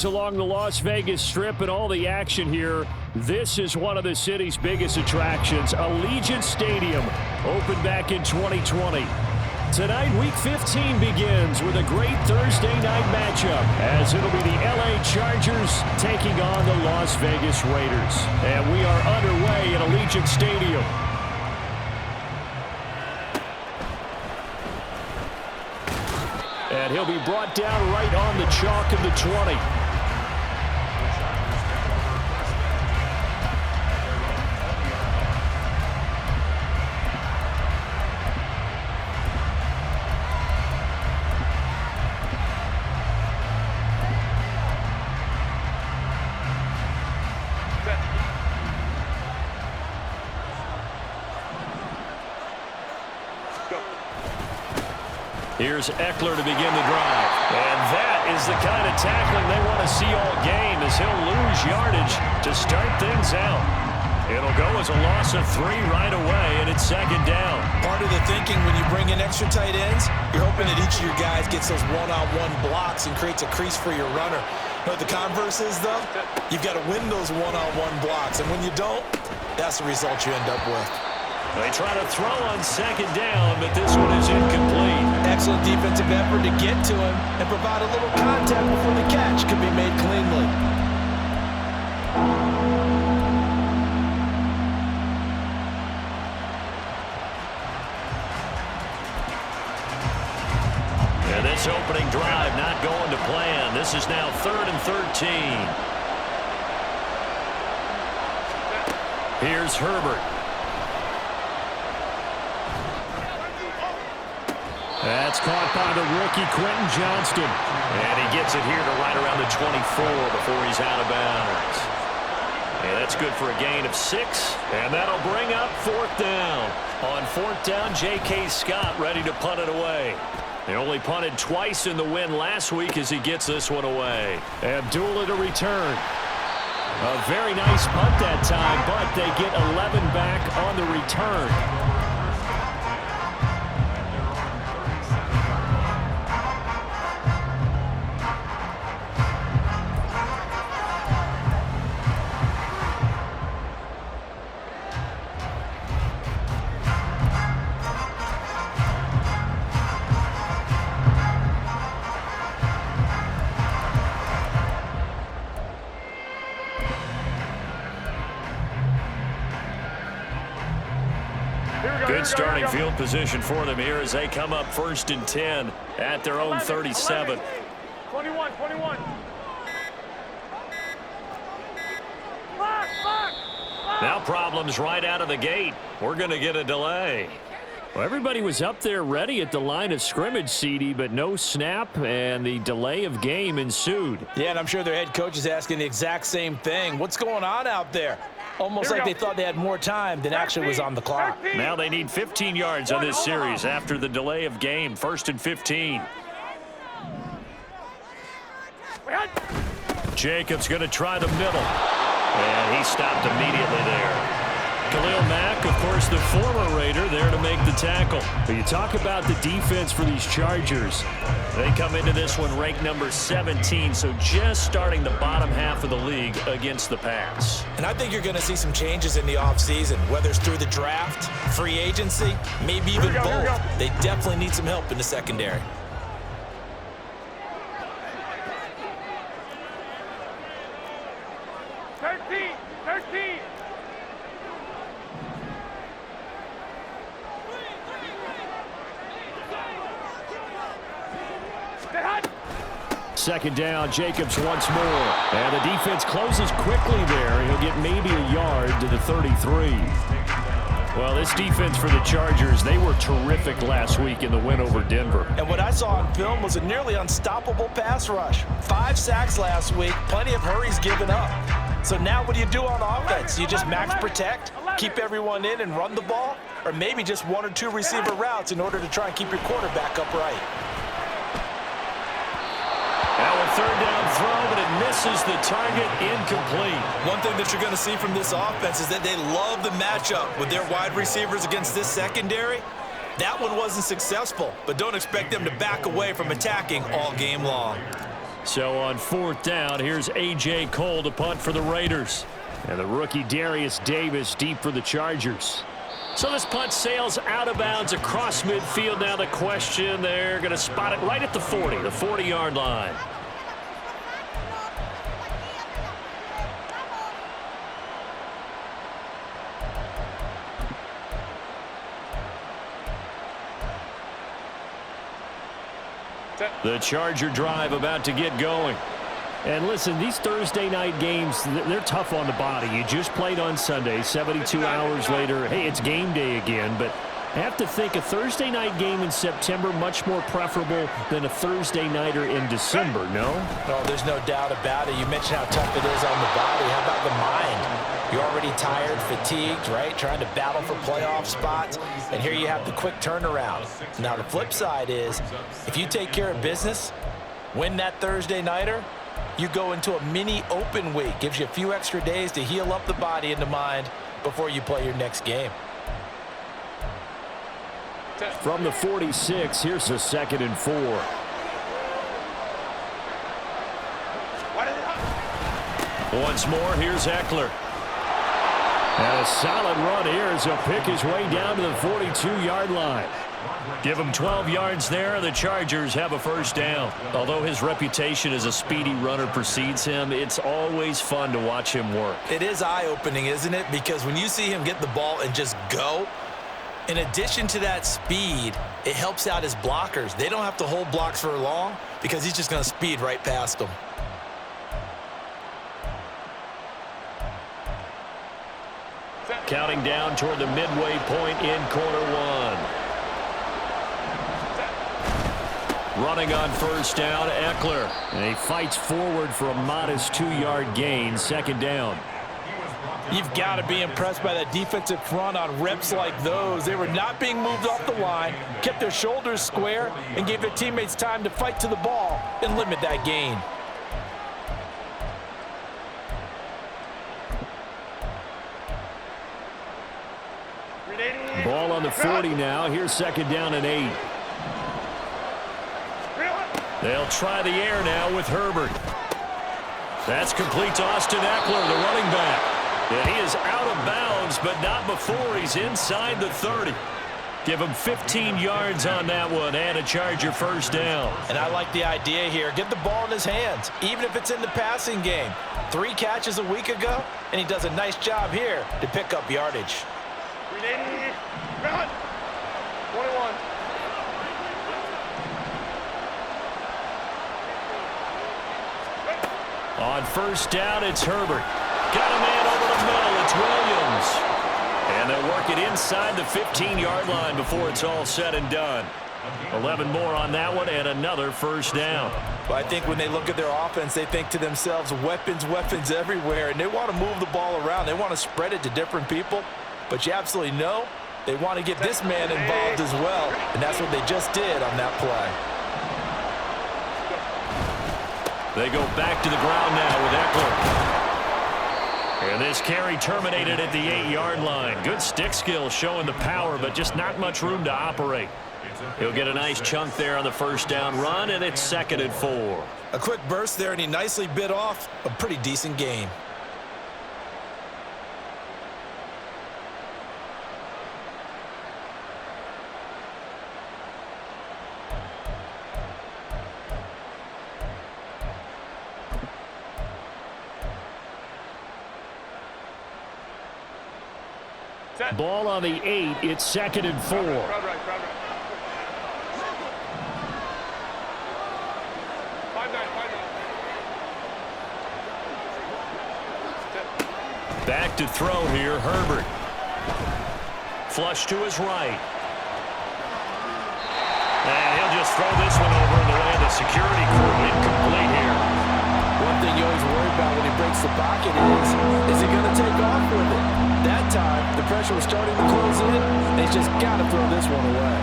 fans along the Las Vegas Strip and all the action here. This is one of the city's biggest attractions. Allegiant Stadium opened back in 2020. Tonight, Week 15 begins with a great Thursday night matchup as it'll be the LA Chargers taking on the Las Vegas Raiders. And we are underway at Allegiant Stadium. And he'll be brought down right on the chalk of the 20. Here's Eckler to begin the drive. And that is the kind of tackling they want to see all game as he'll lose yardage to start things out. It'll go as a loss of 3 right away, and it's second down. Part of the thinking when you bring in extra tight ends, you're hoping that each of your guys gets those one-on-one blocks and creates a crease for your runner. You know what the converse is, though? You've got to win those one-on-one blocks, and when you don't, that's the result you end up with. They try to throw on second down, but this one is incomplete. Excellent defensive effort to get to him and provide a little contact before the catch can be made cleanly. And this opening drive not going to plan. This is now 3rd and 13. Here's Herbert. That's caught by the rookie, Quentin Johnston. And he gets it here to right around the 24 before he's out of bounds. And that's good for a gain of 6. And that'll bring up 4th down. On 4th down, J.K. Scott ready to punt it away. They only punted twice in the win last week as he gets this one away. Abdullah to return. A very nice punt that time, but they get 11 back on the return. Good starting field position for them here as they come up 1st and 10 at their own 37. 21. Now problems right out of the gate. We're going to get a delay. Well, everybody was up there ready at the line of scrimmage, CD, but no snap, and the delay of game ensued. Yeah, and I'm sure their head coach is asking the exact same thing. What's going on out there? Almost like they thought they had more time than actually was on the clock. Now they need 15 yards on this series after the delay of game. 1st and 15. Jacobs going to try the middle. And he stopped immediately there. Khalil Mack, of course, the former Raider, there to make the tackle. But you talk about the defense for these Chargers. They come into this one ranked number 17, so just starting the bottom half of the league against the pass. And I think you're going to see some changes in the offseason, whether it's through the draft, free agency, maybe even both. They definitely need some help in the secondary. Second down, Jacobs once more. And the defense closes quickly there. He'll get maybe a yard to the 33. Well, this defense for the Chargers, they were terrific last week in the win over Denver. And what I saw on film was a nearly unstoppable pass rush. 5 sacks last week, plenty of hurries given up. So now what do you do on offense? You just max protect, keep everyone in and run the ball? Or maybe just 1 or 2 receiver routes in order to try and keep your quarterback upright? Now a 3rd down throw, but it misses the target, incomplete. One thing that you're going to see from this offense is that they love the matchup with their wide receivers against this secondary. That one wasn't successful, but don't expect them to back away from attacking all game long. So on 4th down, here's A.J. Cole to punt for the Raiders. And the rookie Darius Davis deep for the Chargers. So this punt sails out of bounds across midfield. Now the question, they're going to spot it right at the 40, the 40-yard line. The Charger drive about to get going. And listen, these Thursday night games, they're tough on the body. You just played on Sunday, 72 hours later. Hey, it's game day again, but I have to think a Thursday night game in September much more preferable than a Thursday nighter in December, no? Oh, there's no doubt about it. You mentioned how tough it is on the body. How about the mind? You're already tired, fatigued, right? Trying to battle for playoff spots. And here you have the quick turnaround. Now, the flip side is, if you take care of business, win that Thursday nighter, you go into a mini open week. Gives you a few extra days to heal up the body and the mind before you play your next game. From the 46, here's a 2nd and 4. Once more, here's Eckler. And a solid run here as he'll pick his way down to the 42-yard line. Give him 12 yards there, and the Chargers have a 1st down. Although his reputation as a speedy runner precedes him, it's always fun to watch him work. It is eye-opening, isn't it? Because when you see him get the ball and just go, in addition to that speed, it helps out his blockers. They don't have to hold blocks for long because he's just going to speed right past them. Counting down toward the midway point in quarter 1. Running on 1st down, Eckler. And he fights forward for a modest 2-yard gain, 2nd down. You've got to be impressed by that defensive front on reps like those. They were not being moved off the line, kept their shoulders square, and gave their teammates time to fight to the ball and limit that gain. Ball on the 40 now. Here's 2nd down and 8. They'll try the air now with Herbert. That's complete to Austin Eckler, the running back. And he is out of bounds, but not before he's inside the 30. Give him 15 yards on that one and a Charger 1st down. And I like the idea here. Get the ball in his hands, even if it's in the passing game. 3 catches a week ago, and he does a nice job here to pick up yardage. 21. On 1st down, it's Herbert. Got a man over the middle. It's Williams. And they'll work it inside the 15-yard line before it's all said and done. 11 more on that one and another 1st down. Well, I think when they look at their offense, they think to themselves, weapons, weapons everywhere, and they want to move the ball around. They want to spread it to different people, but you absolutely know they want to get this man involved as well, and that's what they just did on that play. They go back to the ground now with Eckler. And this carry terminated at the 8-yard line. Good stick skill showing the power, but just not much room to operate. He'll get a nice chunk there on the 1st down run, and it's 2nd and 4. A quick burst there, and he nicely bit off a pretty decent gain. Ball on the 8. It's 2nd and 4. Back to throw here, Herbert. Flush to his right. And he'll just throw this one over in the way of the security crew. Incomplete here. One thing you always worry about when he breaks the pocket is he going to take off with it? That time, the pressure was starting to close in, and he's just got to throw this one away.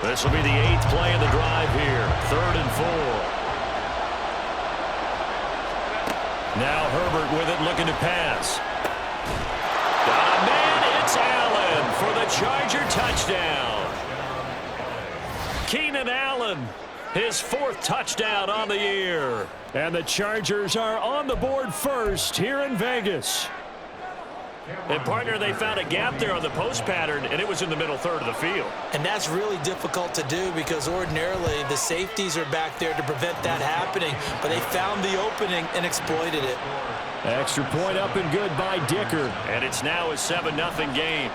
This will be the 8th play of the drive here. 3rd and 4. Now Herbert with it, looking to pass. Got a man, it's Allen for the Charger touchdown. Keenan Allen, his 4th touchdown on the year. And the Chargers are on the board first here in Vegas. And, partner, they found a gap there on the post pattern, and it was in the middle third of the field. And that's really difficult to do because ordinarily the safeties are back there to prevent that happening. But they found the opening and exploited it. Extra point up and good by Dicker. And it's now a 7-0 game.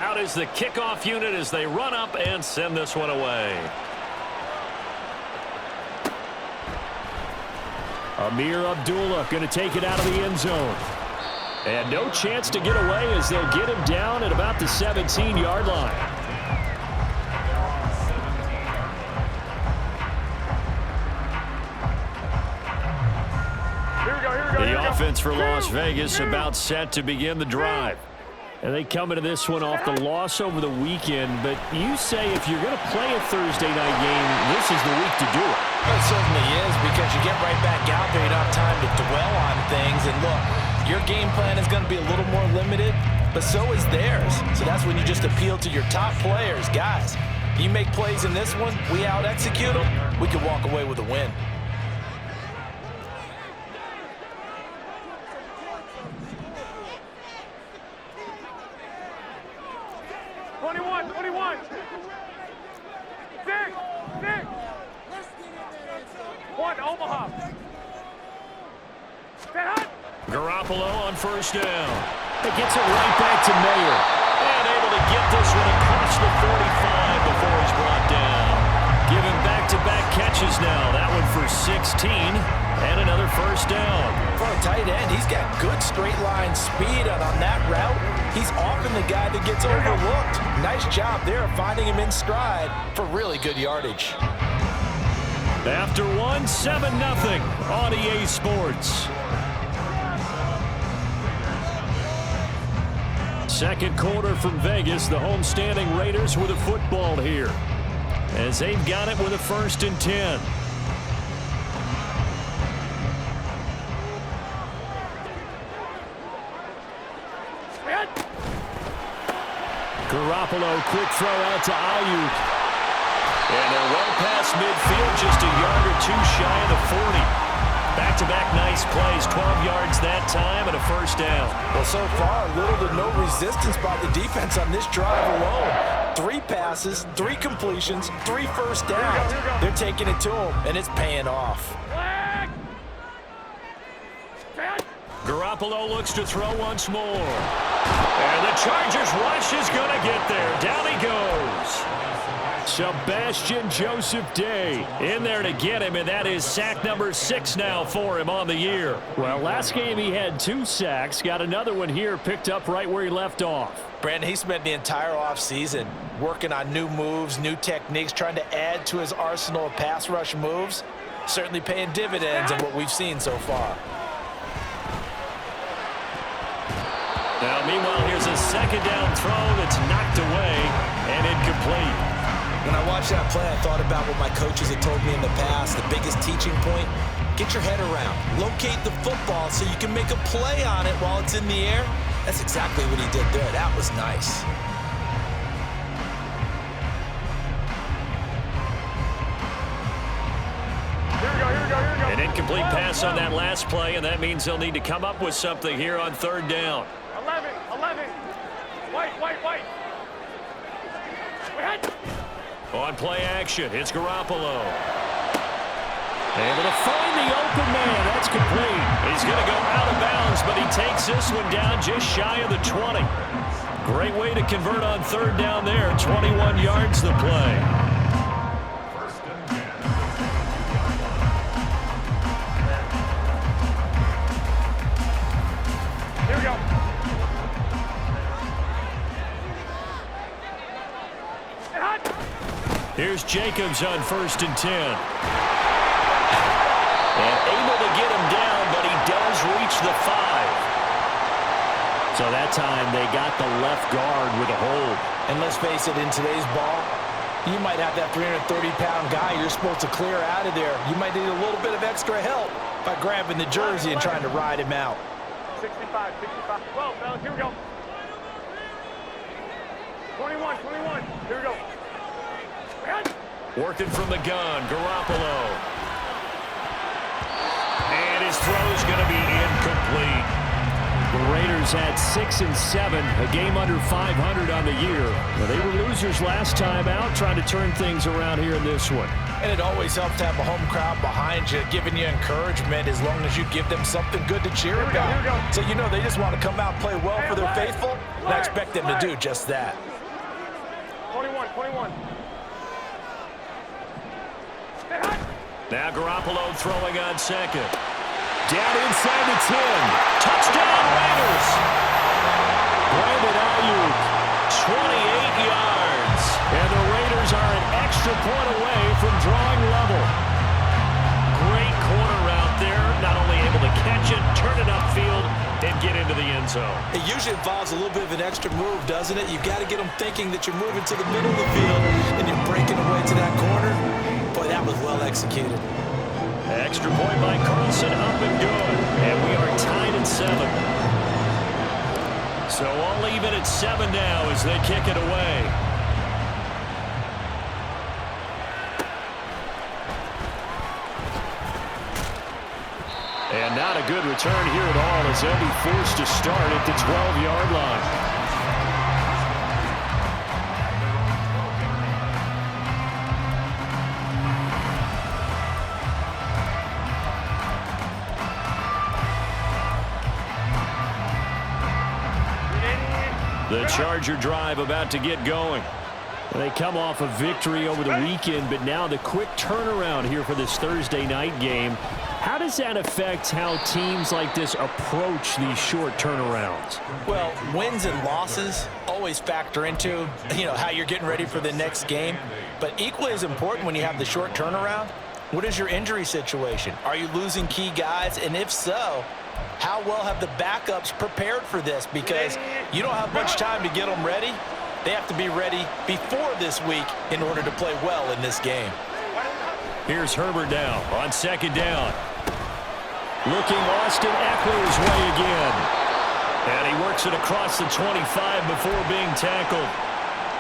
Out is the kickoff unit as they run up and send this one away. Amir Abdullah going to take it out of the end zone. And no chance to get away as they'll get him down at about the 17-yard line. The offense for Las Vegas about set to begin the drive. And they come into this one off the loss over the weekend, but you say if you're going to play a Thursday night game, this is the week to do it. It certainly is because you get right back out there. You don't have time to dwell on things. And look, your game plan is going to be a little more limited, but so is theirs. So that's when you just appeal to your top players. Guys, you make plays in this one, we out-execute them, we can walk away with a win. Garoppolo on first down. It gets it right back to Mayer. And able to get this one across the 45 before he's brought down. Giving back-to-back catches now. That one for 16 and another first down. For a tight end, he's got good straight line speed, and on that route, he's often the guy that gets overlooked. Nice job there finding him in stride for really good yardage. After one, 7-0 on EA Sports. Second quarter from Vegas, the homestanding Raiders with a football here as they've got it with a 1st and 10. Garoppolo, quick throw out to ALOOO. And they're well past midfield, just a yard or two shy of the 40. Back-to-back nice plays, 12 yards that time and a first down. Well, so far, little to no resistance by the defense on this drive alone. 3 passes, 3 completions, 3 first downs. They're taking it to him, and it's paying off. Garoppolo looks to throw once more. And the Chargers rush is going to get there. Down he goes. Sebastian Joseph Day in there to get him, and that is sack number 6 now for him on the year. Well, last game he had 2 sacks. Got another one here picked up right where he left off. Brandon, he spent the entire offseason working on new moves, new techniques, trying to add to his arsenal of pass rush moves. Certainly paying dividends in what we've seen so far. Now, meanwhile, here's a second down throw that's knocked away and incomplete. When I watched that play, I thought about what my coaches had told me in the past. The biggest teaching point, get your head around. Locate the football so you can make a play on it while it's in the air. That's exactly what he did there. That was nice. An incomplete pass on that last play, and that means they'll need to come up with something here on 3rd down. 11. White. On play action, it's Garoppolo. Able to find the open man. That's complete. He's going to go out of bounds, but he takes this one down just shy of the 20. Great way to convert on 3rd down there. 21 yards the play. Here we go. Here's Jacobs on 1st and 10. And able to get him down, but he does reach the 5. So that time they got the left guard with a hold. And let's face it, in today's ball, you might have that 330-pound guy you're supposed to clear out of there. You might need a little bit of extra help by grabbing the jersey and trying to ride him out. 65. Well, fellas, here we go. 21, 21. Here we go. Working from the gun, Garoppolo. And his throw's going to be incomplete. The Raiders had 6 and 7, a game under 500 on the year. Well, they were losers last time out, trying to turn things around here in this one. And it always helps to have a home crowd behind you, giving you encouragement as long as you give them something good to cheer about. So you know they just want to come out and play well for their faithful, and I expect them to do just that. 21, 21. Now Garoppolo throwing on second. Down inside the 10. Touchdown Raiders. Brandon ALOOO, 28 yards. And the Raiders are an extra point away from drawing level. Great corner route there. Not only able to catch it, turn it upfield, and get into the end zone. It usually involves a little bit of an extra move, doesn't it? You've got to get them thinking that you're moving to the middle of the field and you're breaking away to that corner. Boy, that was well executed. Extra point by Carlson, up and good. And we are tied at 7. So all even at 7 now as they kick it away. And not a good return here at all as they'll be forced to start at the 12-yard line. The Charger drive about to get going. They come off a victory over the weekend, but now the quick turnaround here for this Thursday night game. How does that affect how teams like this approach these short turnarounds? Well, wins and losses always factor into, how you're getting ready for the next game. But equally as important when you have the short turnaround, what is your injury situation? Are you losing key guys? And if so, how well have the backups prepared for this? Because you don't have much time to get them ready. They have to be ready before this week in order to play well in this game. Here's Herbert down on second down. Looking Austin Eckler's way again. And he works it across the 25 before being tackled.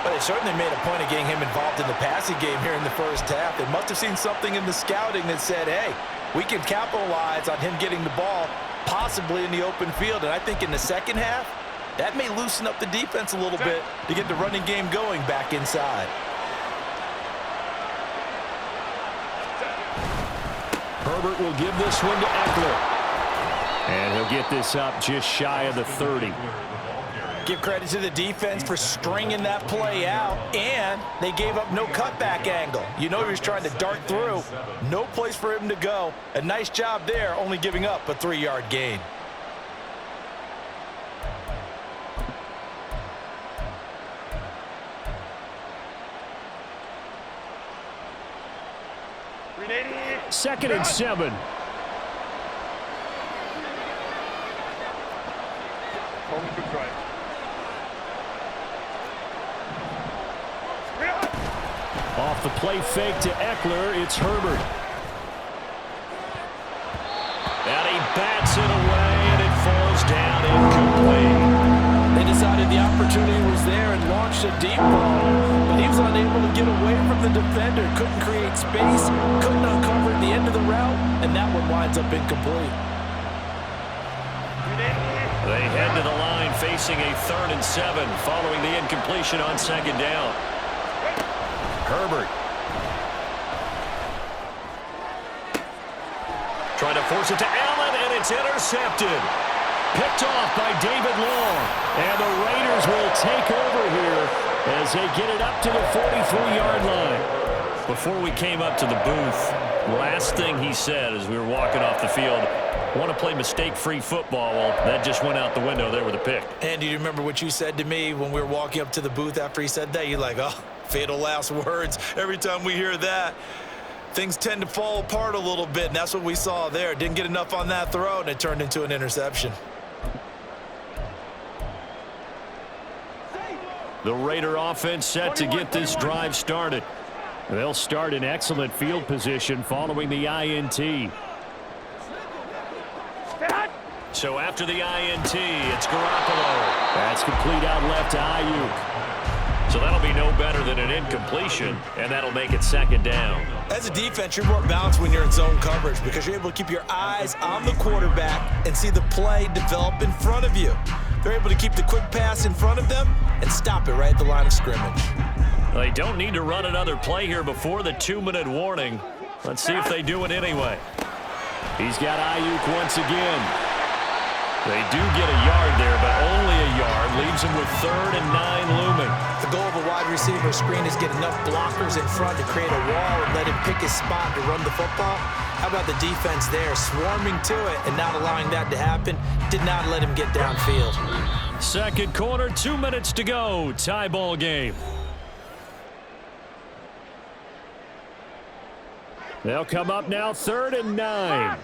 Well, they certainly made a point of getting him involved in the passing game here in the first half. They must have seen something in the scouting that said, hey, we can capitalize on him getting the ball possibly in the open field. And I think in the second half, that may loosen up the defense a little bit to get the running game going back inside. Herbert will give this one to Eckler. And he'll get this up just shy of the 30. Give credit to the defense for stringing that play out, and they gave up no cutback angle. He was trying to dart through. No place for him to go. A nice job there, only giving up a 3-yard gain. Second and 7. Off the play fake to Eckler, it's Herbert. And he bats it away, and it falls down incomplete. They decided the opportunity was there and launched a deep ball, but he was unable to get away from the defender, couldn't create space, couldn't uncover the end of the route, and that one winds up incomplete. They head to the line facing a 3rd and 7 following the incompletion on second down. Herbert. Trying to force it to Allen, and it's intercepted. Picked off by David Long. And the Raiders will take over here as they get it up to the 43-yard line. Before we came up to the booth, last thing he said as we were walking off the field, want to play mistake-free football. Well, that just went out the window there with a pick. And do you remember what you said to me when we were walking up to the booth after he said that? You're like, oh, fatal last words. Every time we hear that, things tend to fall apart a little bit, and that's what we saw there. Didn't get enough on that throw, and it turned into an interception. The Raider offense set to get this drive started. They'll start in excellent field position following the INT. So after the INT, it's Garoppolo. That's complete out left to ALOOO. So that'll be no better than an incompletion, and that'll make it second down. As a defense, you're more balanced when you're in zone coverage because you're able to keep your eyes on the quarterback and see the play develop in front of you. They're able to keep the quick pass in front of them and stop it right at the line of scrimmage. They don't need to run another play here before the 2-minute warning. Let's see if they do it anyway. He's got ALOOO once again. They do get a yard there, but only a yard. Leaves them with 3rd and 9 looming. The goal of a wide receiver screen is get enough blockers in front to create a wall and let him pick his spot to run the football. How about the defense there, swarming to it and not allowing that to happen? Did not let him get downfield. Second quarter, 2 minutes to go. Tie ball game. They'll come up now, 3rd and 9.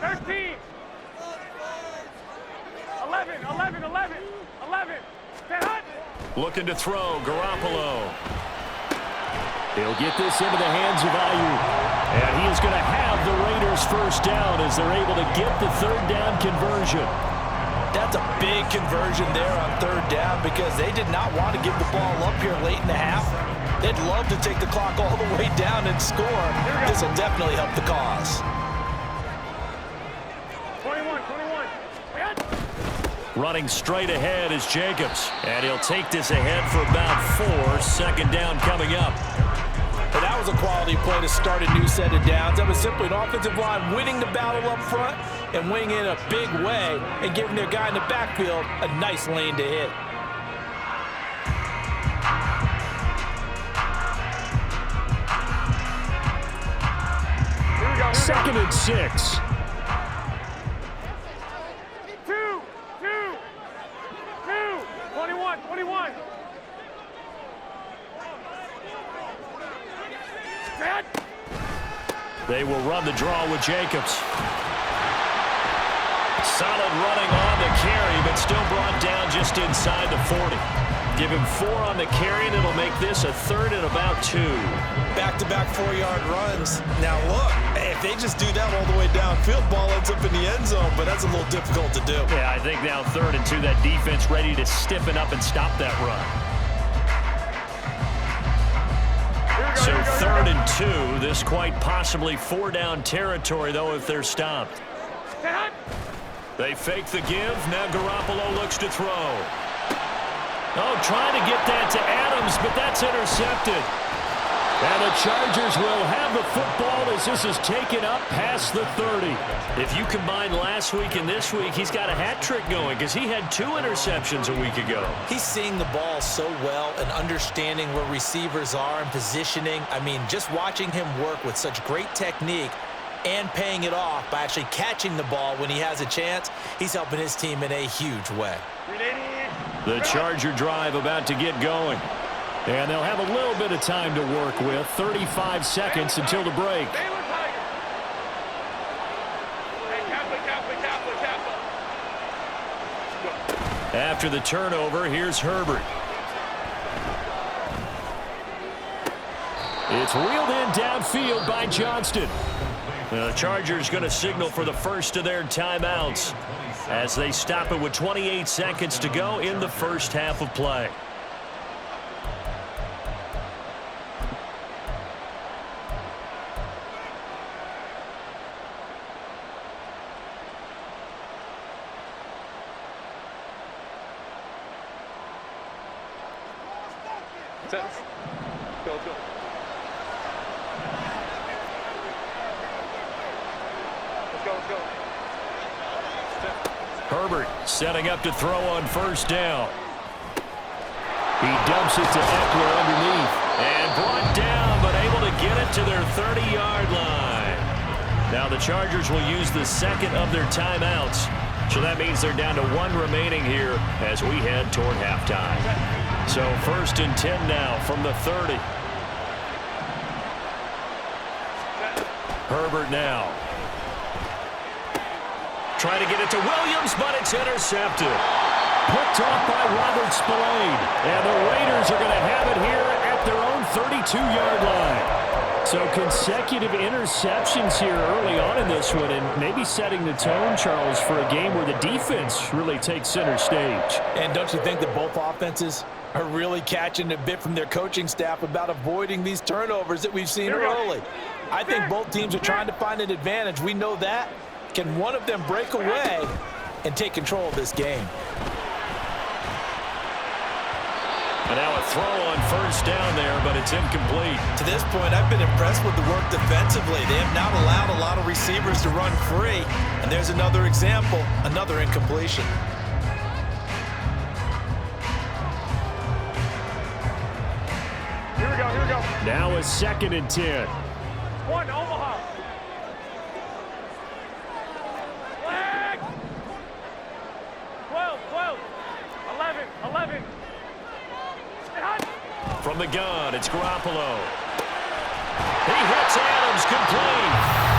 13. 11. 10 hot. Looking to throw, Garoppolo. He'll get this into the hands of ALOOO. And he is going to have the Raiders first down as they're able to get the 3rd down conversion. That's a big conversion there on 3rd down because they did not want to give the ball up here late in the half. They'd love to take the clock all the way down and score. This will definitely help the cause. 21. Running straight ahead is Jacobs. And he'll take this ahead for about 4. Second down coming up. But that was a quality play to start a new set of downs. That was simply an offensive line winning the battle up front and winning in a big way and giving their guy in the backfield a nice lane to hit. Second and 6. 21. They will run the draw with Jacobs. Solid running on the carry, but still brought down just inside the 40. Give him 4 on the carry, and it'll make this a 3rd and about 2. Back-to-back 4-yard runs. Now look, if they just do that all the way downfield, ball ends up in the end zone, but that's a little difficult to do. Yeah, I think now 3rd and 2, that defense ready to stiffen up and stop that run. So 3rd and 2, this quite possibly 4-down territory, though, if they're stopped. They fake the give. Now Garoppolo looks to throw. Oh, trying to get that to Adams, but that's intercepted. And the Chargers will have the football as this is taken up past the 30. If you combine last week and this week, he's got a hat trick going because he had 2 interceptions a week ago. He's seeing the ball so well and understanding where receivers are and positioning. I mean, just watching him work with such great technique and paying it off by actually catching the ball when he has a chance, he's helping his team in a huge way. The Charger drive about to get going. And they'll have a little bit of time to work with. 35 seconds until the break. After the turnover, here's Herbert. It's wheeled in downfield by Johnston. The Chargers going to signal for the first of their timeouts as they stop it with 28 seconds to go in the first half of play. Go. Let's go. Herbert setting up to throw on first down. He dumps it to Eckler underneath. And brought down, but able to get it to their 30-yard line. Now the Chargers will use the second of their timeouts. So that means they're down to 1 remaining here as we head toward halftime. So 1st and 10 now from the 30. Herbert now. Trying to get it to Williams, but it's intercepted. Picked off by Robert Spillane. And the Raiders are going to have it here at their own 32-yard line. So consecutive interceptions here early on in this one, and maybe setting the tone, Charles, for a game where the defense really takes center stage. And don't you think that both offenses are really catching a bit from their coaching staff about avoiding these turnovers that we've seen early? I think both teams are trying to find an advantage. We know that. Can one of them break away and take control of this game? And now a throw on first down there, but it's incomplete. To this point, I've been impressed with the work defensively. They have not allowed a lot of receivers to run free. And there's another example, another incompletion. Here we go, here we go. Now a 2nd and 10. 1, Omaha. Flag. 12, 12. 11, 11. From the gun, it's Garoppolo. He hits Adams, complete.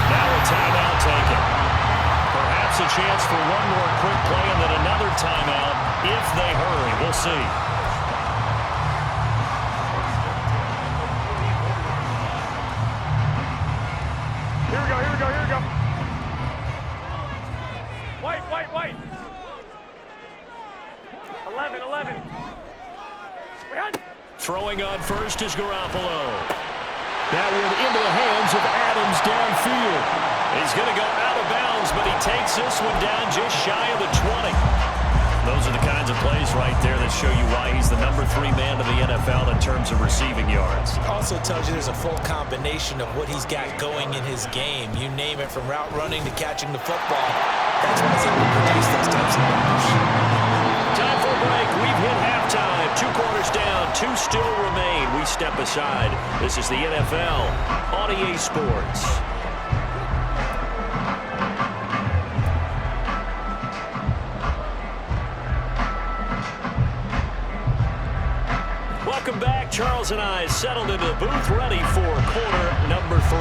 Now a timeout taken. Perhaps a chance for one more quick play and then another timeout if they hurry. We'll see. Here we go, here we go, here we go. White, white, white. 11, 11. Throwing on first is Garoppolo. That one into the hands of Adams downfield. He's going to go out of bounds, but he takes this one down just shy of the 20. Those are the kinds of plays right there that show you why he's the number 3 man of the NFL in terms of receiving yards. Also tells you there's a full combination of what he's got going in his game. You name it, from route running to catching the football. That's why he's able to produce those types of numbers. Time for a break. We've hit halftime. 2 quarters down. 2 still remain. We step aside. This is the NFL on EA Sports. Welcome back. Charles and I settled into the booth, ready for quarter number 3.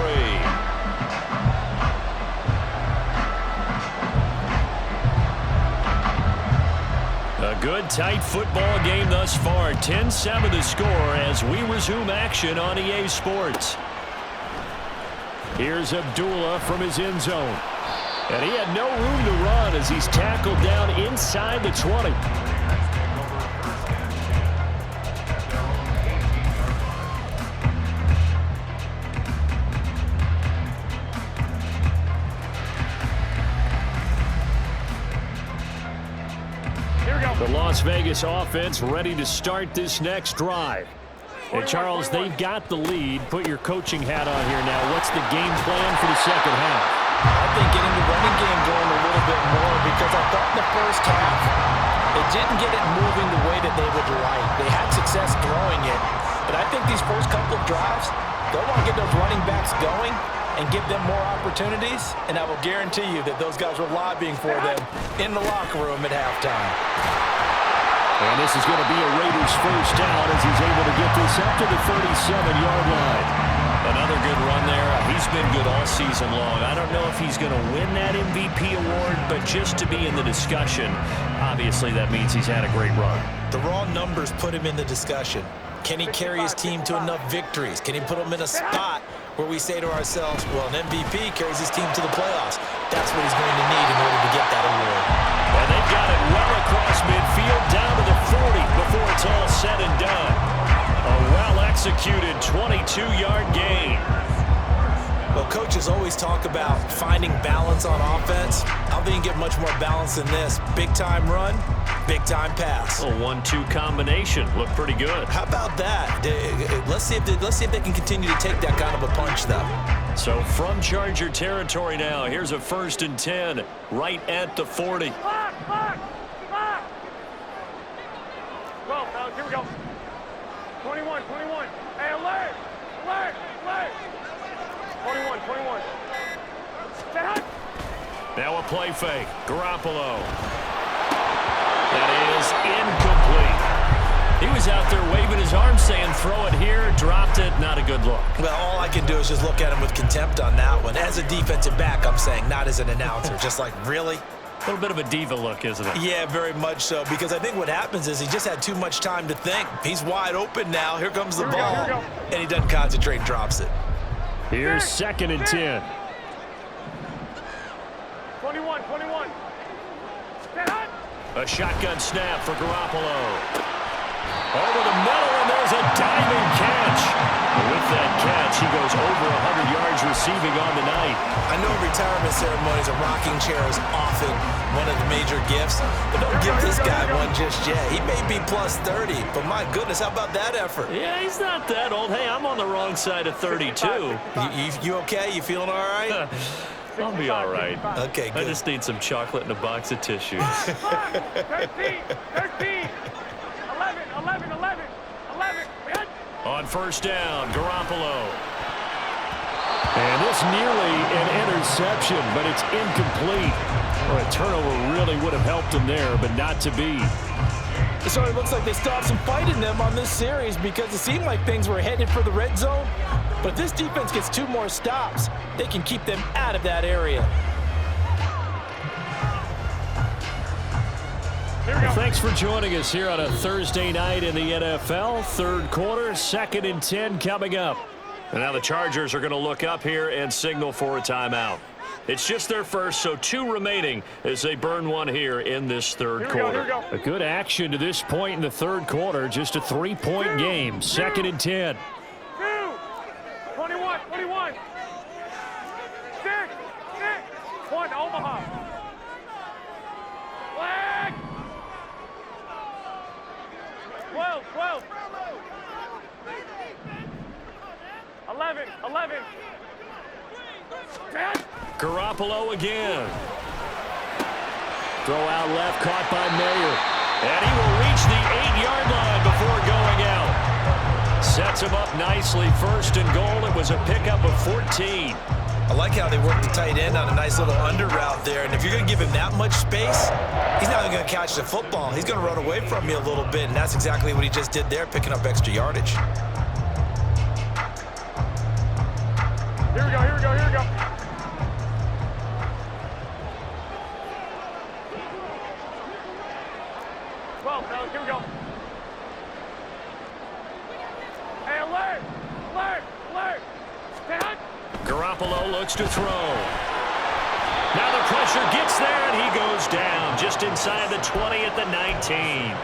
A good, tight football game thus far. 10-7 the score as we resume action on EA Sports. Here's Abdullah from his end zone. And he had no room to run as he's tackled down inside the 20. The Las Vegas offense ready to start this next drive. And Charles, they've got the lead. Put your coaching hat on here now. What's the game plan for the second half? I think getting the running game going a little bit more, because I thought in the first half they didn't get it moving the way that they would like. They had success throwing it, but I think these first couple of drives, they'll want to get those running backs going and give them more opportunities, and I will guarantee you that those guys were lobbying for them in the locker room at halftime. And this is going to be a Raiders first down as he's able to get this up to the 37-yard line. Another good run there. He's been good all season long. I don't know if he's going to win that MVP award, but just to be in the discussion, obviously that means he's had a great run. The raw numbers put him in the discussion. Can he carry his team to enough victories? Can he put them in a spot where we say to ourselves, well, an MVP carries his team to the playoffs. That's what he's going to need in order to get that award. And they've got it well across midfield down to the 40 before it's all said and done. A well-executed 22-yard gain. Well, coaches always talk about finding balance on offense. I think you get much more balance than this. Big-time run, big-time pass. A 1-2 combination. Looked pretty good. How about that? Let's see if they can continue to take that kind of a punch, though. So from Charger territory now, here's a 1st and 10 right at the 40. Lock, lock, lock. 12, fellas, here we go. 21, 21. Hey, alert, alert, alert. 21, 21. Stay hot. Now a play fake. Garoppolo. That is incomplete. He was out there waving his arms saying throw it here, dropped it, not a good look. Well, all I can do is just look at him with contempt on that one. As a defensive back, I'm saying, not as an announcer. Just like, really? A little bit of a diva look, isn't it? Yeah, very much so, because I think what happens is he just had too much time to think. He's wide open now. Here comes the ball. Here we go. And he doesn't concentrate and drops it. Here's 2nd and 10. 21, 21. Stand hot. A shotgun snap for Garoppolo. Over the middle, and there's a diving catch. With that catch, he goes over 100 yards receiving on the night. I know retirement ceremonies, a rocking chair is often one of the major gifts, but don't give this guy one just yet. He may be plus 30, but my goodness, how about that effort? Yeah, he's not that old. Hey, I'm on the wrong side of 32. You okay? You feeling all right? I'll be all right. Okay, good. I just need some chocolate and a box of tissues. 13, 13. 11, 11, 11, 11. On first down, Garoppolo. And this nearly an interception, but it's incomplete. Well, a turnover really would have helped him there, but not to be. So it looks like they still have some fight in them on this series because it seemed like things were headed for the red zone. But if this defense gets 2 more stops, they can keep them out of that area. Well, thanks for joining us here on a Thursday night in the NFL. 3rd quarter, 2nd and 10 coming up. And now the Chargers are going to look up here and signal for a timeout. It's just their first, so 2 remaining as they burn one here in this 3rd quarter. Here we go. A good action to this point in the 3rd quarter. Just a 3-point game. 2nd and 10. 2, 21, 21. 6, 1, Omaha. Flag. 12, 12. 11, 11. 10. Garoppolo again. Throw out left, caught by Mayer. And he will reach the 8-yard line before going out. Sets him up nicely. 1st and goal. It was a pickup of 14. I like how they work the tight end on a nice little under route there. And if you're going to give him that much space, he's not even going to catch the football. He's going to run away from you a little bit, and that's exactly what he just did there, picking up extra yardage. Here we go, here we go, here we go. Well, fellas, here we go. Hey, alert! Alert! Alert! Stand. Garoppolo looks to throw. Now the pressure gets there, and he goes down just inside the 20 at the 19.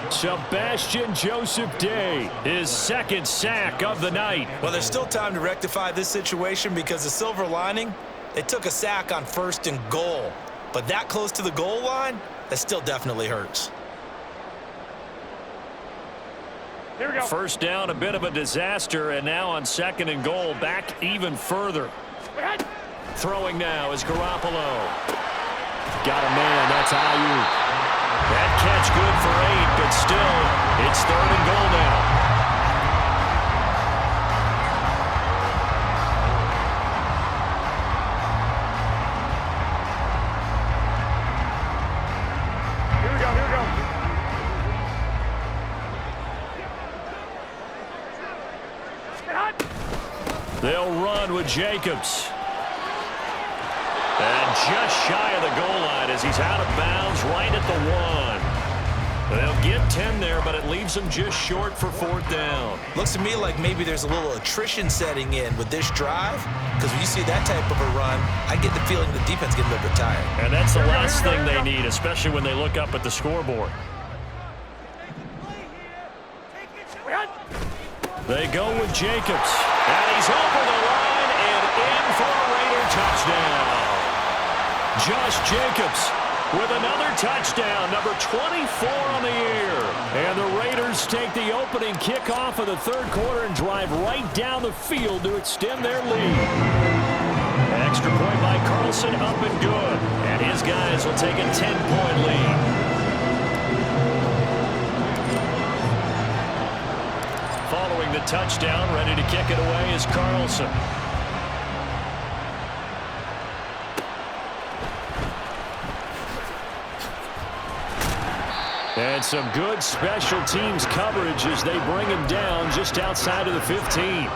Sebastian Joseph Day, his 2nd sack of the night. Well, there's still time to rectify this situation because the silver lining, they took a sack on 1st and goal. But that close to the goal line, that still definitely hurts. Here we go. First down, a bit of a disaster, and now on 2nd and goal, back even further. Throwing now is Garoppolo. Got a man, that's ALOOO. That catch good for 8, but still, it's 3rd and goal now. Here we go, here we go. Stand hot. They'll run with Jacobs. And just shy of the goal line as he's out of bounds right at the 1. They'll get 10 there, but it leaves them just short for 4th down. Looks to me like maybe there's a little attrition setting in with this drive because when you see that type of a run, I get the feeling the defense getting a little bit tired. And that's the last thing they need, especially when they look up at the scoreboard. They go with Jacobs, and he's over the line and in for a Raider touchdown. Josh Jacobs with another touchdown, number 24 on the year. And the Raiders take the opening kickoff of the 3rd quarter and drive right down the field to extend their lead. Extra point by Carlson, up and good. And his guys will take a 10-point lead. Following the touchdown, ready to kick it away is Carlson. And some good special teams coverage as they bring him down just outside of the 15.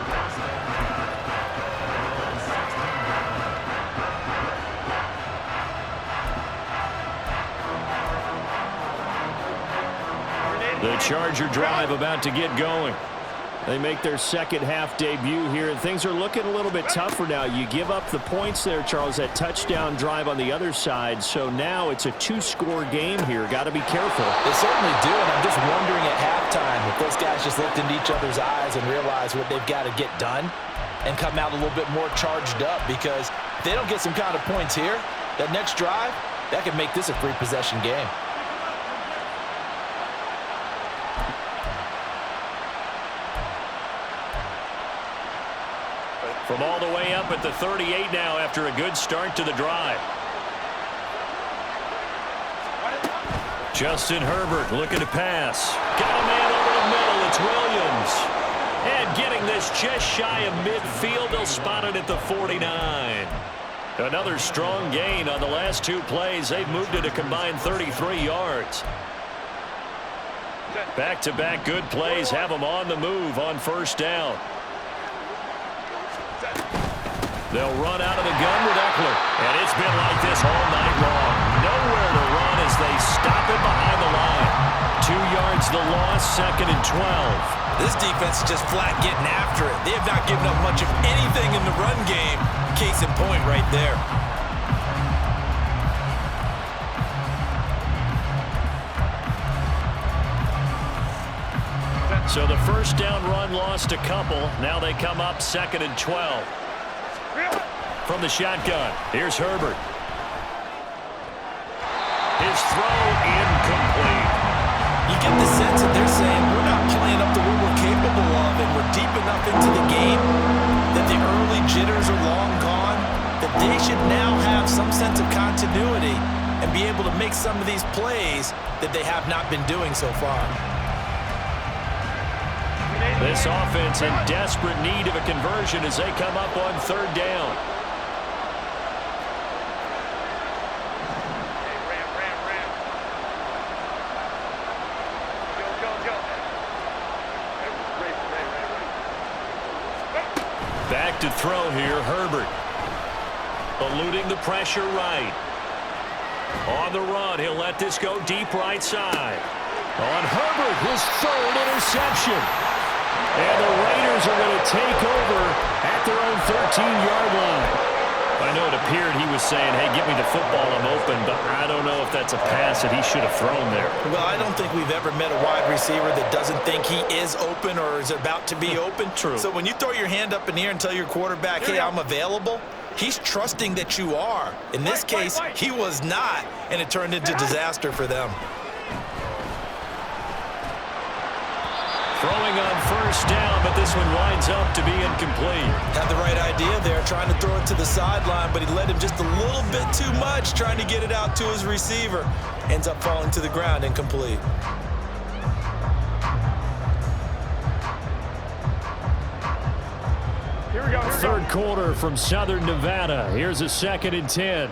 The Charger drive about to get going. They make their second half debut here, and things are looking a little bit tougher now. You give up the points there, Charles, that touchdown drive on the other side. So now it's a 2-score game here. Got to be careful. They certainly do, and I'm just wondering at halftime if those guys just looked into each other's eyes and realized what they've got to get done and come out a little bit more charged up, because if they don't get some kind of points here, that next drive, that could make this a free possession game. From all the way up at the 38 now after a good start to the drive. Justin Herbert looking to pass. Got a man over the middle. It's Williams. And getting this just shy of midfield. They'll spot it at the 49. Another strong gain on the last 2 plays. They've moved it a combined 33 yards. Back-to-back good plays have them on the move on first down. They'll run out of the gun with Eckler. And it's been like this all night long. Nowhere to run as they stop it behind the line. 2 yards the loss, 2nd and 12. This defense is just flat getting after it. They have not given up much of anything in the run game. Case in point right there. So the first down run lost a couple. Now they come up 2nd and 12. From the shotgun, here's Herbert. His throw incomplete. You get the sense that they're saying we're not playing up to what we're capable of, and we're deep enough into the game that the early jitters are long gone, that they should now have some sense of continuity and be able to make some of these plays that they have not been doing so far. This offense in desperate need of a conversion as they come up on 3rd down. Back to throw here, Herbert. Eluding the pressure right. On the run, he'll let this go deep right side. On Herbert, his 3rd interception. And the Raiders are going to take over at their own 13-yard line. I know it appeared he was saying, hey, get me the football, I'm open, but I don't know if that's a pass that he should have thrown there. Well, I don't think we've ever met a wide receiver that doesn't think he is open or is about to be open. True. So when you throw your hand up in the air and tell your quarterback, hey, I'm available, he's trusting that you are. In this case, he was not, and it turned into disaster for them. Throwing on first down, but this one winds up to be incomplete. Had the right idea there, trying to throw it to the sideline, but he led him just a little bit too much, trying to get it out to his receiver. Ends up falling to the ground, incomplete. Here we go. 3rd quarter from Southern Nevada. Here's a 2nd and 10.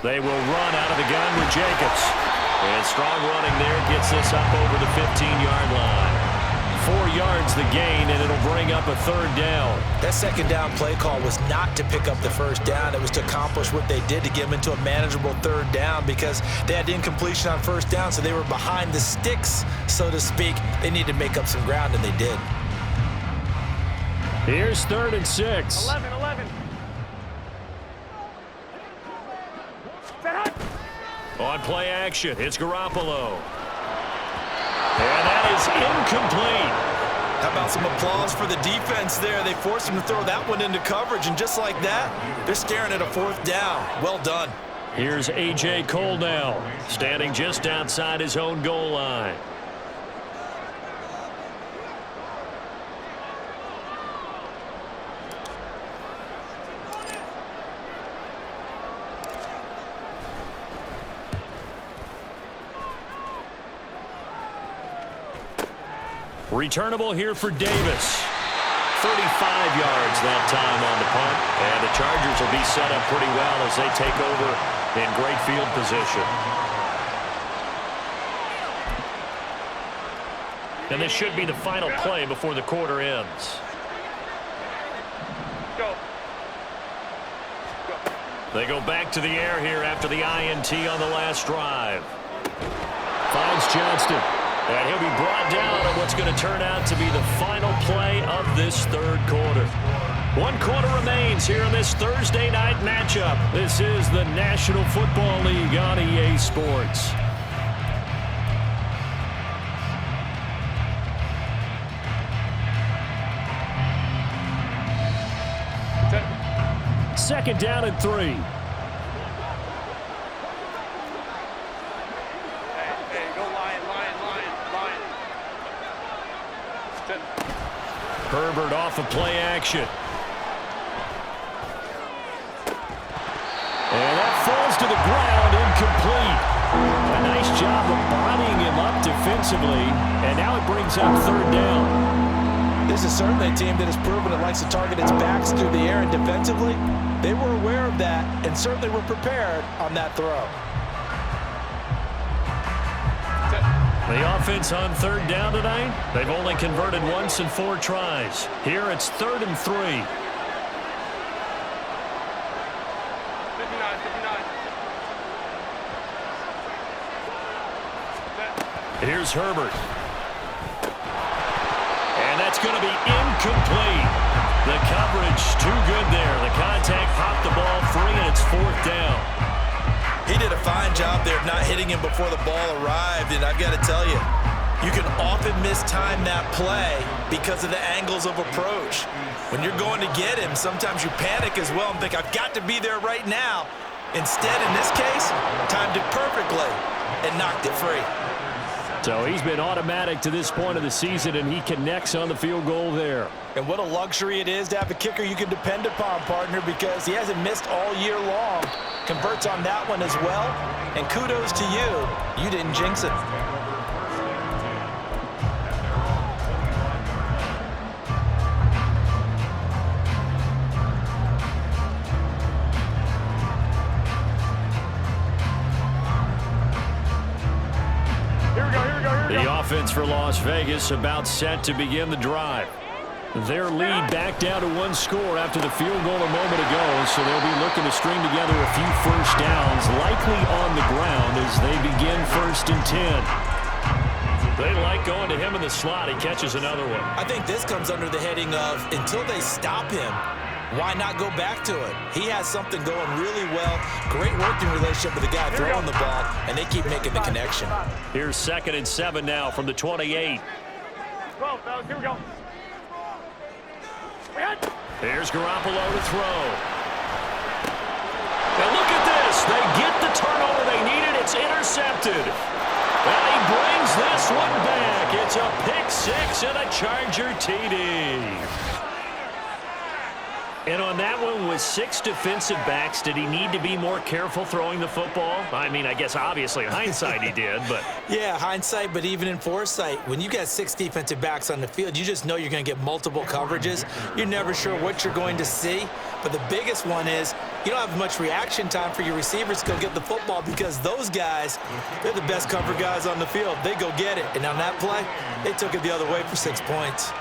They will run out of the gun with Jacobs. And strong running there gets this up over the 15-yard line. 4 yards the gain, and it'll bring up a 3rd down. That 2nd down play call was not to pick up the 1st down. It was to accomplish what they did to get them into a manageable 3rd down, because they had incompletion on 1st down, so they were behind the sticks, so to speak. They needed to make up some ground, and they did. Here's 3rd and 6. 11. On play action, it's Garoppolo. And that is incomplete. How about some applause for the defense there? They forced him to throw that one into coverage, and just like that, they're staring at a 4th down. Well done. Here's A.J. Cole now, standing just outside his own goal line. Returnable here for Davis. 35 yards that time on the punt. And the Chargers will be set up pretty well as they take over in great field position. And this should be the final play before the quarter ends. Go. They go back to the air here after the INT on the last drive. Finds Johnston. And he'll be brought down on what's going to turn out to be the final play of this third quarter. 1 quarter remains here in this Thursday night matchup. This is the National Football League on EA Sports. Second down and 3. Hey, go Lion. Herbert off of play action. And that falls to the ground, incomplete. A nice job of bodying him up defensively, and now it brings up third down. This is certainly a team that has proven it likes to target its backs through the air, and defensively, they were aware of that and certainly were prepared on that throw. The offense on third down tonight, they've only converted once in 4 tries. Here it's 3rd and 3. 59. Here's Herbert. And that's going to be incomplete. The coverage too good there. The contact popped the ball free, and it's 4th down. He did a fine job there of not hitting him before the ball arrived, and I've got to tell you, you can often mistime that play because of the angles of approach. When you're going to get him, sometimes you panic as well and think, I've got to be there right now. Instead, in this case, timed it perfectly and knocked it free. So he's been automatic to this point of the season, and he connects on the field goal there. And what a luxury it is to have a kicker you can depend upon, partner, because he hasn't missed all year long. Converts on that one as well. And kudos to you. You didn't jinx it. The offense for Las Vegas about set to begin the drive. Their lead back down to 1 score after the field goal a moment ago, so they'll be looking to string together a few first downs, likely on the ground as they begin 1st and 10. They like going to him in the slot. He catches another one. I think this comes under the heading of until they stop him, why not go back to it? He has something going really well. Great working relationship with the guy throwing the ball, and they keep making the connection. Here's 2nd and 7 now from the 28. 12, fellas, here we go. Here's Garoppolo to throw. Now look at this. They get the turnover they needed. It's intercepted. And he brings this one back. It's a pick 6 and a Charger TD. And on that one, with 6 defensive backs, did he need to be more careful throwing the football? I mean, I guess obviously in hindsight he did, but... Yeah, hindsight, but even in foresight, when you got 6 defensive backs on the field, you just know you're going to get multiple coverages. You're never sure what you're going to see. But the biggest one is you don't have much reaction time for your receivers to go get the football because those guys, they're the best cover guys on the field. They go get it. And on that play, they took it the other way for 6 points.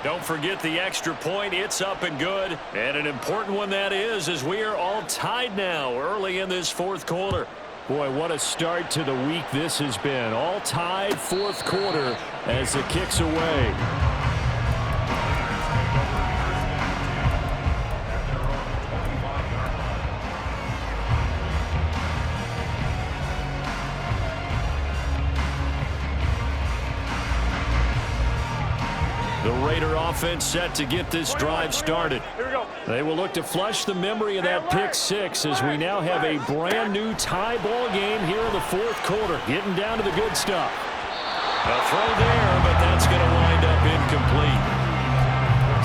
Don't forget the extra point. It's up and good. And an important one that is, as we are all tied now early in this 4th quarter. Boy, what a start to the week this has been. All tied 4th quarter as the kick's away. The Raider offense set to get this drive started. Here we go. They will look to flush the memory of that pick 6 as we now have a brand new tie ball game here in the 4th quarter. Getting down to the good stuff. A throw there, but that's going to wind up incomplete.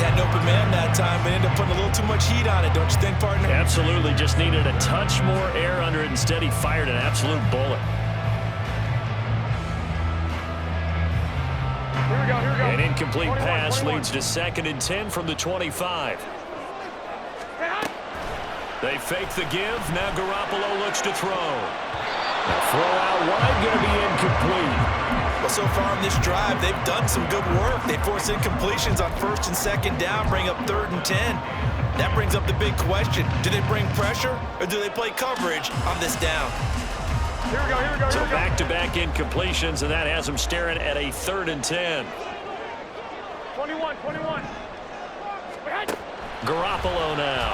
Had an open man that time, but ended up putting a little too much heat on it, don't you think, partner? Absolutely. Just needed a touch more air under it. Instead, he fired an absolute bullet. Here we go. An incomplete 21, pass 21. leads to 2nd and 10 from the 25. They fake the give. Now Garoppolo looks to throw. The throw out wide going to be incomplete. Well, so far on this drive, they've done some good work. They force incompletions on 1st and 2nd down, bring up 3rd and 10. That brings up the big question. Do they bring pressure or do they play coverage on this down? Here we go, here we go, So here we go. back-to-back incompletions, and that has him staring at a 3rd and 10. 21. Garoppolo now.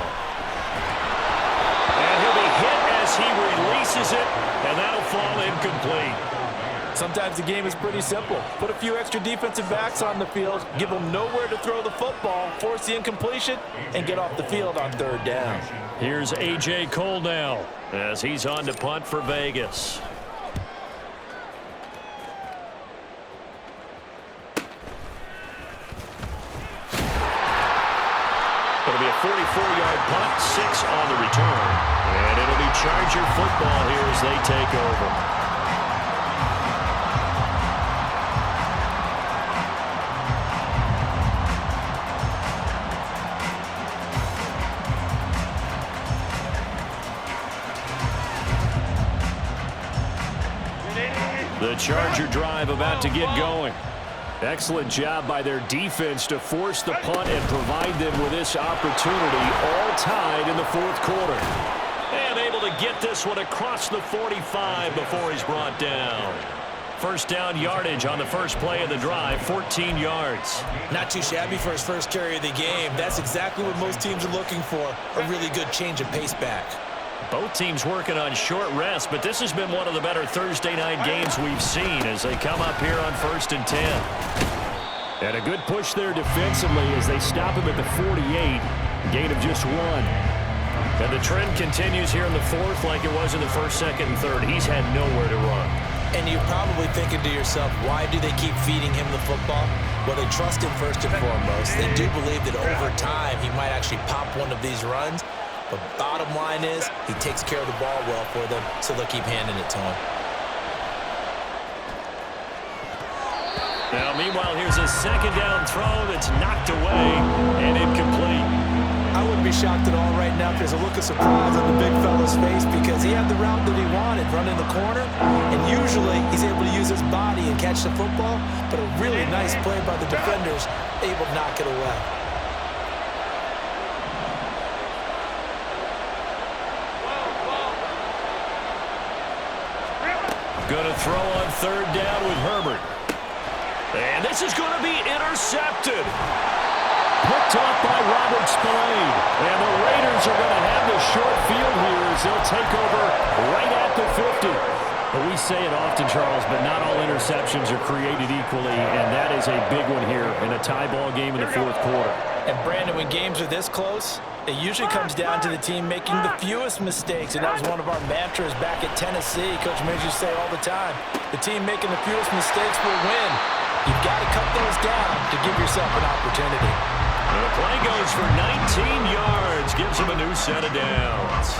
And he'll be hit as he releases it, and that'll fall incomplete. Sometimes the game is pretty simple. Put a few extra defensive backs on the field, give them nowhere to throw the football, force the incompletion, and get off the field on 3rd down. Here's A.J. Cole now as he's on to punt for Vegas. It'll be a 44-yard punt, 6 on the return. And it'll be Charger football here as they take over. The Charger drive about to get going. Excellent job by their defense to force the punt and provide them with this opportunity, all tied in the 4th quarter. And able to get this one across the 45 before he's brought down. First down yardage on the first play of the drive, 14 yards. Not too shabby for his first carry of the game. That's exactly what most teams are looking for, a really good change of pace back. Both teams working on short rest, but this has been one of the better Thursday night games we've seen as they come up here on 1st and 10. And a good push there defensively as they stop him at the 48. Gain of just 1. And the trend continues here in the 4th like it was in the 1st, 2nd, and 3rd. He's had nowhere to run. And you're probably thinking to yourself, why do they keep feeding him the football? Well, they trust him first and foremost. They do believe that over time he might actually pop one of these runs. But bottom line is, he takes care of the ball well for them, so they'll keep handing it to him. Now, meanwhile, here's a 2nd down throw that's knocked away and incomplete. I wouldn't be shocked at all right now if there's a look of surprise on the big fella's face because he had the route that he wanted, running the corner, and usually he's able to use his body and catch the football, but a really nice play by the defenders, able to knock it away. Going to throw on 3rd down with Herbert. And this is going to be intercepted. Picked off by Robert Spillane. And the Raiders are going to have the short field here as they'll take over right at the 50. But we say it often, Charles, but not all interceptions are created equally, and that is a big one here in a tie ball game in the 4th quarter. And Brandon, when games are this close, it usually comes down to the team making the fewest mistakes, and that was one of our mantras back at Tennessee. Coach Mills used to say all the time, the team making the fewest mistakes will win. You've got to cut those down to give yourself an opportunity. And the play goes for 19 yards, gives him a new set of downs.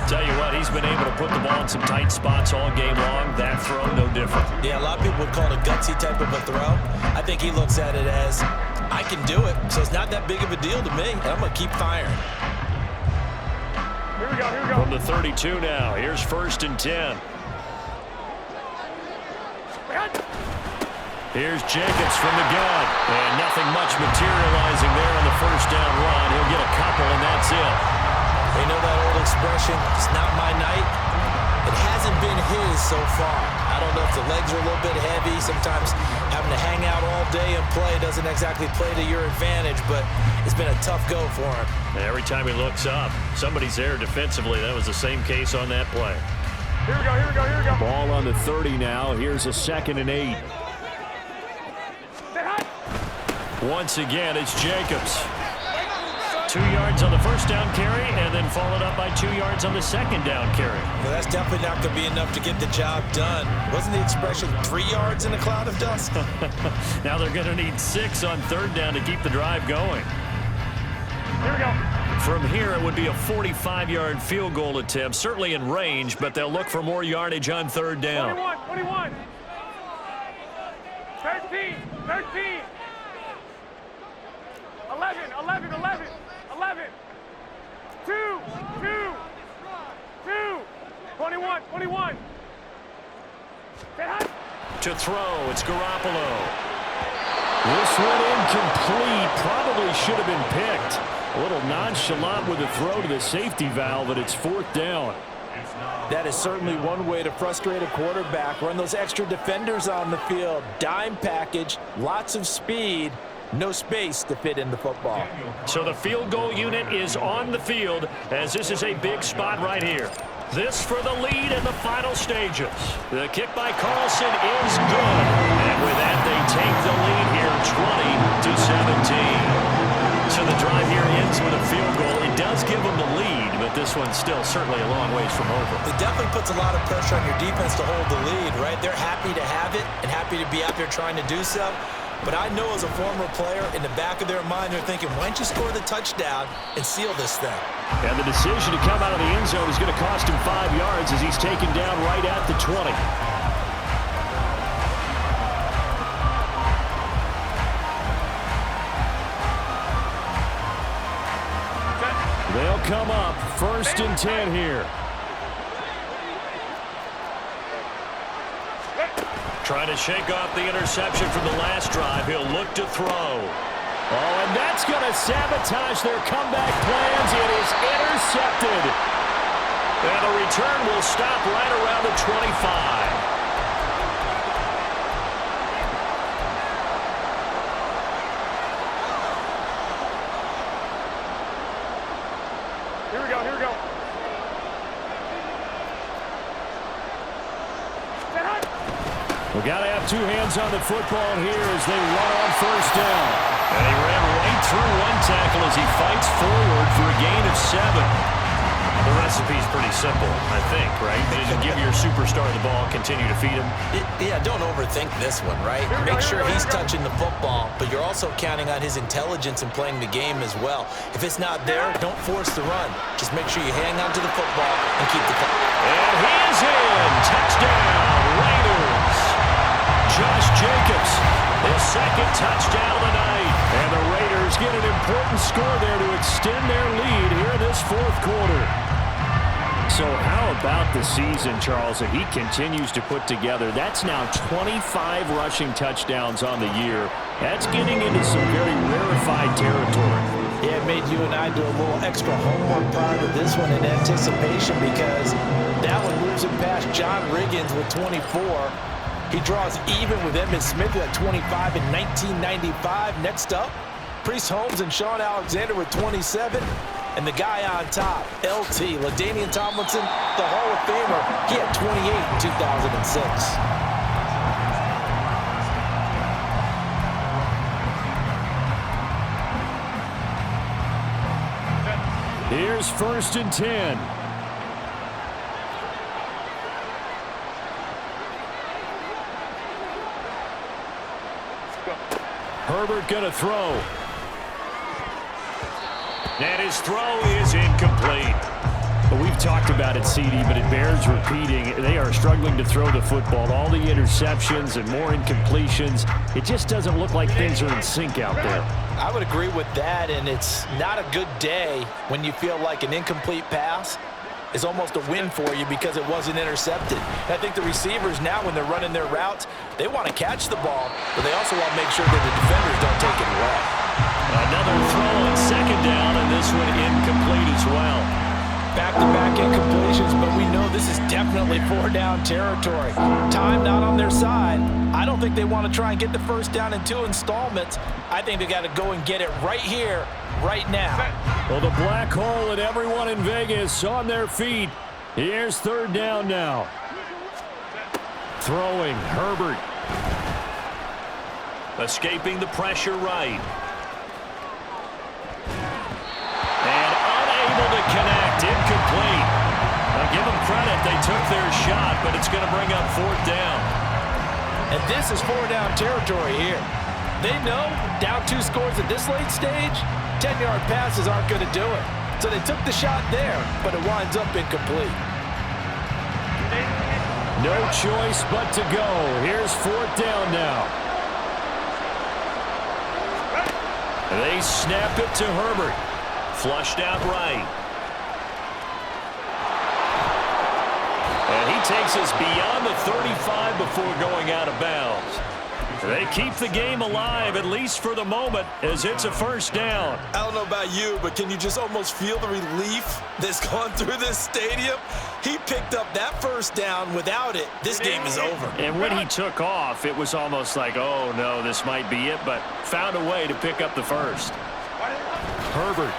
Tell you what, he's been able to put the ball in some tight spots all game long. That throw, no different. Yeah, a lot of people would call it a gutsy type of a throw. I think he looks at it as, I can do it, so it's not that big of a deal to me, and I'm going to keep firing. Here we go, here we go. From the 32 now, here's 1st and 10. Here's Jacobs from the gun, and nothing much materializing there on the 1st down run. He'll get a couple, and that's it. You know that old expression, it's not my night? It hasn't been his so far. I don't know if the legs are a little bit heavy. Sometimes having to hang out all day and play doesn't exactly play to your advantage, but it's been a tough go for him. Every time he looks up, somebody's there defensively. That was the same case on that play. Here we go, here we go, here we go. Ball on the 30 now. Here's a 2nd and 8. Once again, it's Jacobs. 2 yards on the 1st down carry, and then followed up by 2 yards on the 2nd down carry. Well, that's definitely not going to be enough to get the job done. Wasn't the expression 3 yards in a cloud of dust? Now they're going to need 6 on 3rd down to keep the drive going. Here we go. From here, it would be a 45-yard field goal attempt, certainly in range, but they'll look for more yardage on 3rd down. 21. 13. 11. 2. 21. To throw, it's Garoppolo. This one incomplete. Probably should have been picked. A little nonchalant with the throw to the safety valve, but it's 4th down. That is certainly one way to frustrate a quarterback. Run those extra defenders on the field. Dime package, lots of speed, no space to fit in the football. So the field goal unit is on the field as this is a big spot right here. This for the lead in the final stages. The kick by Carlson is good. And with that, they take the lead here 20-17. So the drive here ends with a field goal. It does give them the lead, but this one's still certainly a long ways from over. It definitely puts a lot of pressure on your defense to hold the lead, right? They're happy to have it and happy to be out there trying to do so. But I know as a former player, in the back of their mind, they're thinking, why don't you score the touchdown and seal this thing? And the decision to come out of the end zone is going to cost him 5 yards as he's taken down right at the 20. They'll come up 1st and 10 here. Trying to shake off the interception from the last drive. He'll look to throw. Oh, and that's going to sabotage their comeback plans. It is intercepted. And the return will stop right around the 25. Here we go, here we go. We got to have 2 hands on the football here as they run on 1st down. And he ran right through one tackle as he fights forward for a gain of 7. The recipe's pretty simple, I think, right? As you give your superstar the ball, continue to feed him. Yeah, don't overthink this one, right? Make sure he's touching the football, but you're also counting on his intelligence in playing the game as well. If it's not there, don't force the run. Just make sure you hang on to the football and keep the clock. And he is in. Touchdown, Raiders. Josh Jacobs, his 2nd touchdown of the night. And the Raiders get an important score there to extend their lead here in this 4th quarter. So how about the season, Charles, that he continues to put together? That's now 25 rushing touchdowns on the year. That's getting into some very rarefied territory. Yeah, it made you and I do a little extra homework prior to this one in anticipation because that one moves him past John Riggins with 24. He draws even with Emmitt Smith at 25 in 1995. Next up, Priest Holmes and Sean Alexander with 27. And the guy on top, LT, LaDainian Tomlinson, the Hall of Famer, he had 28 in 2006. Here's 1st and 10. Herbert going to throw. And his throw is incomplete. But we've talked about it, CD, but it bears repeating. They are struggling to throw the football. All the interceptions and more incompletions. It just doesn't look like things are in sync out there. I would agree with that, and it's not a good day when you feel like an incomplete pass is almost a win for you because it wasn't intercepted. And I think the receivers now, when they're running their routes, they want to catch the ball, but they also want to make sure that the defenders don't take it away. Another throw on 2nd down, and this one incomplete as well. Back-to-back incompletions, but we know this is definitely 4-down territory. Time not on their side. I don't think they want to try and get the 1st down in 2 installments. I think they got to go and get it right here, right now. Well, the black hole and everyone in Vegas on their feet. Here's 3rd down now. Throwing, Herbert. Escaping the pressure right. And unable to connect. Incomplete. Now give them credit. They took their shot, but it's going to bring up 4th down. And this is 4-down territory here. They know down 2 scores at this late stage, 10-yard passes aren't going to do it. So they took the shot there, but it winds up incomplete. No choice but to go. Here's 4th down now. They snap it to Herbert. Flushed out right. And he takes us beyond the 35 before going out of bounds. They keep the game alive, at least for the moment, as it's a first down. I don't know about you, but can you just almost feel the relief that's gone through this stadium? He picked up that first down. Without it, this game is over. And when he took off, it was almost like, oh, no, this might be it, but found a way to pick up the first. Herbert.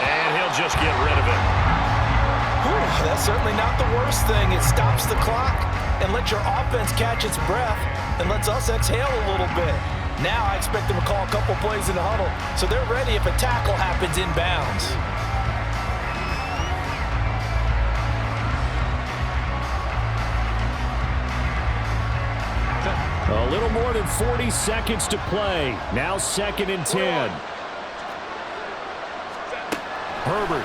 And he'll just get rid of it. Whew, that's certainly not the worst thing. It stops the clock and lets your offense catch its breath and lets us exhale a little bit. Now I expect them to call a couple plays in the huddle, so they're ready if a tackle happens inbounds. A little more than 40 seconds to play. Now 2nd and 10. Herbert.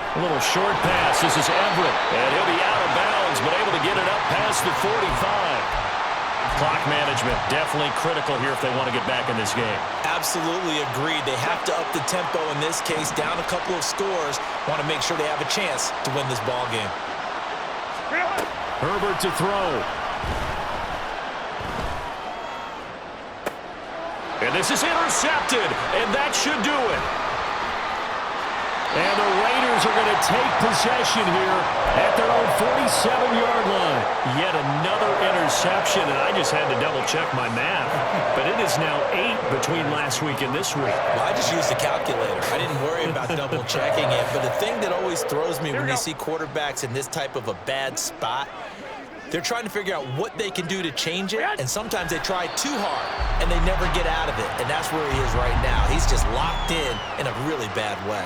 A little short pass. This is Everett. And he'll be out of bounds, but able to get it up past the 45. Clock management definitely critical here if they want to get back in this game. Absolutely agreed. They have to up the tempo in this case, down a couple of scores. Want to make sure they have a chance to win this ball game. Herbert to throw. And this is intercepted, and that should do it. And the Raiders are going to take possession here at their own 47-yard line. Yet another interception, and I just had to double-check my math. But it is now 8 between last week and this week. Well, I just used a calculator. I didn't worry about double-checking it. But the thing that always throws me when you see quarterbacks in this type of a bad spot, they're trying to figure out what they can do to change it, and sometimes they try too hard, and they never get out of it. And that's where he is right now. He's just locked in a really bad way.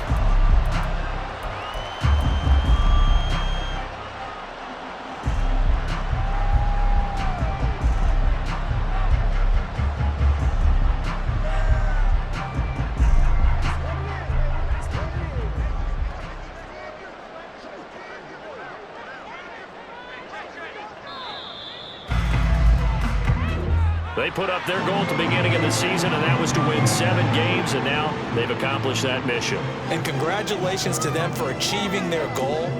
They put up their goal at the beginning of the season, and that was to win 7 games, and now they've accomplished that mission. And congratulations to them for achieving their goal.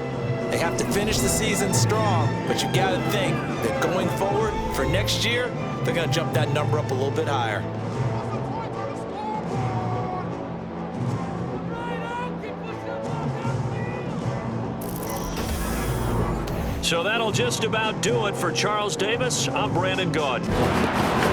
They have to finish the season strong, but you've got to think that going forward for next year, they're going to jump that number up a little bit higher. So that'll just about do it for Charles Davis. I'm Brandon Gaudin.